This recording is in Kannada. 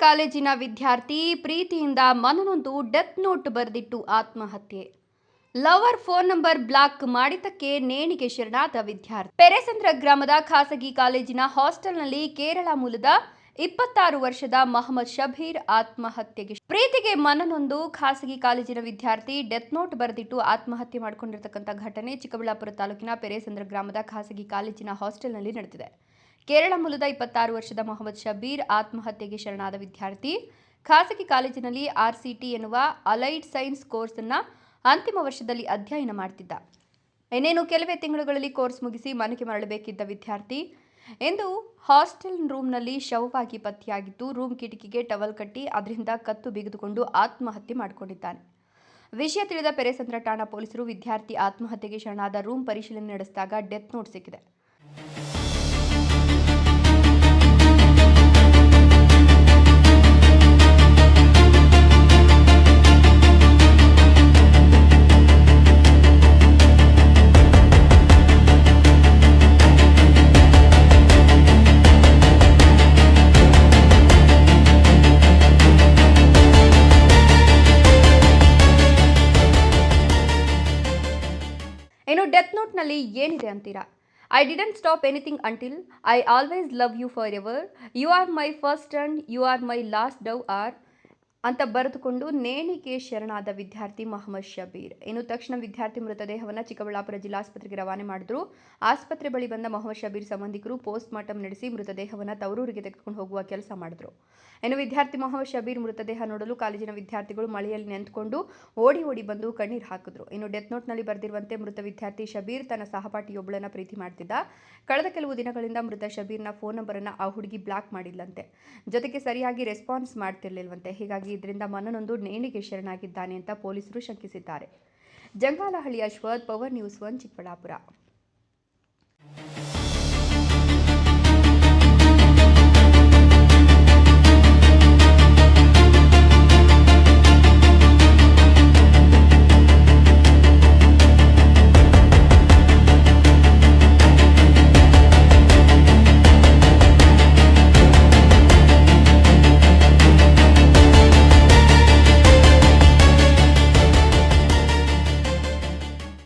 ಕಾಲೇಜಿನ ವಿದ್ಯಾರ್ಥಿ ಪ್ರೀತಿಯಿಂದ ಮನನೊಂದು ಡೆತ್ ನೋಟ್ ಬರೆದಿಟ್ಟು ಆತ್ಮಹತ್ಯೆ. ಲವರ್ ಫೋನ್ ನಂಬರ್ ಬ್ಲಾಕ್ ಮಾಡಿದ್ದಕ್ಕೆ ನೇಣಿಗೆ ಶರಣಾದ ವಿದ್ಯಾರ್ಥಿ. ಪೆರೇಸಂದ್ರ ಗ್ರಾಮದ ಖಾಸಗಿ ಕಾಲೇಜಿನ ಹಾಸ್ಟೆಲ್ನಲ್ಲಿ ಕೇರಳ ಮೂಲದ 26 ವರ್ಷದ ಮೊಹಮ್ಮದ್ ಶಬೀರ್ ಆತ್ಮಹತ್ಯೆಗೆ. ಪ್ರೀತಿಗೆ ಮನನೊಂದು ಖಾಸಗಿ ಕಾಲೇಜಿನ ವಿದ್ಯಾರ್ಥಿ ಡೆತ್ ನೋಟ್ ಬರೆದಿಟ್ಟು ಆತ್ಮಹತ್ಯೆ ಮಾಡಿಕೊಂಡಿರತಕ್ಕಂಥ ಘಟನೆ ಚಿಕ್ಕಬಳ್ಳಾಪುರ ತಾಲೂಕಿನ ಪೆರೇಸಂದ್ರ ಗ್ರಾಮದ ಖಾಸಗಿ ಕಾಲೇಜಿನ ಹಾಸ್ಟೆಲ್ನಲ್ಲಿ ನಡೆದಿದೆ. ಕೇರಳ ಮೂಲದ 26 ವರ್ಷದ ಮೊಹಮ್ಮದ್ ಶಬೀರ್ ಆತ್ಮಹತ್ಯೆಗೆ ಶರಣಾದ ವಿದ್ಯಾರ್ಥಿ ಖಾಸಗಿ ಕಾಲೇಜಿನಲ್ಲಿ RCT ಎನ್ನುವ ಅಲೈಡ್ ಸೈನ್ಸ್ ಕೋರ್ಸ್ ಅನ್ನು ಅಂತಿಮ ವರ್ಷದಲ್ಲಿ ಅಧ್ಯಯನ ಮಾಡುತ್ತಿದ್ದ. ಇನ್ನೇನು ಕೆಲವೇ ತಿಂಗಳುಗಳಲ್ಲಿ ಕೋರ್ಸ್ ಮುಗಿಸಿ ಮನೆಗೆ ಮರಳಬೇಕಿದ್ದ ವಿದ್ಯಾರ್ಥಿ ಎಂದು ಹಾಸ್ಟೆಲ್ ರೂಮ್ನಲ್ಲಿ ಶವವಾಗಿ ಪತ್ತೆಯಾಗಿದ್ದು, ರೂಮ್ ಕಿಟಕಿಗೆ ಟವಲ್ ಕಟ್ಟಿ ಅದರಿಂದ ಕತ್ತು ಬಿಗಿದುಕೊಂಡು ಆತ್ಮಹತ್ಯೆ ಮಾಡಿಕೊಂಡಿದ್ದಾನೆ. ವಿಷಯ ತಿಳಿದ ಪೆರೇಸಂದ್ರ ಠಾಣಾ ಪೊಲೀಸರು ವಿದ್ಯಾರ್ಥಿ ಆತ್ಮಹತ್ಯೆಗೆ ಶರಣಾದ ರೂಮ್ ಪರಿಶೀಲನೆ ನಡೆಸಿದಾಗ ಡೆತ್ ನೋಟ್ ಸಿಕ್ಕಿದೆ. ಇನ್ನು ಡೆತ್ ನೋಟ್ನಲ್ಲಿ ಏನಿದೆ ಅಂತೀರಾ? I didn't stop anything until I always love you for ever, you are my first and you are my last ಡವ್ ಆರ್ ಅಂತ ಬರೆದುಕೊಂಡು ನೇಣಿಗೆ ಶರಣಾದ ವಿದ್ಯಾರ್ಥಿ ಮೊಹಮ್ಮದ್ ಶಬೀರ್. ಇನ್ನು ತಕ್ಷಣ ವಿದ್ಯಾರ್ಥಿ ಮೃತದೇಹವನ್ನು ಚಿಕ್ಕಬಳ್ಳಾಪುರ ಜಿಲ್ಲಾಸ್ಪತ್ರೆಗೆ ರವಾನೆ ಮಾಡಿದ್ರು. ಆಸ್ಪತ್ರೆ ಬಳಿ ಬಂದ ಮೊಹಮ್ಮದ್ ಶಬೀರ್ ಸಂಬಂಧಿಕರು ಪೋಸ್ಟ್ ಮಾರ್ಟಮ್ ನಡೆಸಿ ಮೃತದೇಹವನ್ನು ತವರೂರಿಗೆ ತೆಗೆದುಕೊಂಡು ಹೋಗುವ ಕೆಲಸ ಮಾಡಿದ್ರು. ಇನ್ನು ವಿದ್ಯಾರ್ಥಿ ಮೊಹಮ್ಮದ್ ಶಬೀರ್ ಮೃತದೇಹ ನೋಡಲು ಕಾಲೇಜಿನ ವಿದ್ಯಾರ್ಥಿಗಳು ಮಳೆಯಲ್ಲಿ ನೆಂದುಕೊಂಡು ಓಡಿ ಬಂದು ಕಣ್ಣೀರು ಹಾಕಿದ್ರು. ಇನ್ನು ಡೆತ್ ನೋಟ್ನಲ್ಲಿ ಬರೆದಿರುವಂತೆ ಮೃತ ವಿದ್ಯಾರ್ಥಿ ಶಬೀರ್ ತನ್ನ ಸಹಪಾಠಿಯೊಬ್ಬಳನ್ನ ಪ್ರೀತಿ ಮಾಡ್ತಿದ್ದ. ಕಳೆದ ಕೆಲವು ದಿನಗಳಿಂದ ಮೃತ ಶಬೀರ್ನ ಫೋನ್ ನಂಬರನ್ನು ಆ ಹುಡುಗಿ ಬ್ಲಾಕ್ ಮಾಡಿಲ್ಲಂತೆ. ಜೊತೆಗೆ ಸರಿಯಾಗಿ ರೆಸ್ಪಾನ್ಸ್ ಮಾಡ್ತಿರ್ಲಿಲ್ವಂತೆ. ಹೀಗಾಗಿ ಇದರಿಂದ ಮನನೊಂದು ನೇಣಿಗೆ ಶರಣಾಗಿದ್ದಾನೆ ಅಂತ ಪೊಲೀಸರು ಶಂಕಿಸಿದ್ದಾರೆ. Jangalahalli Ashwath, Power News 1 Chikkaballapur.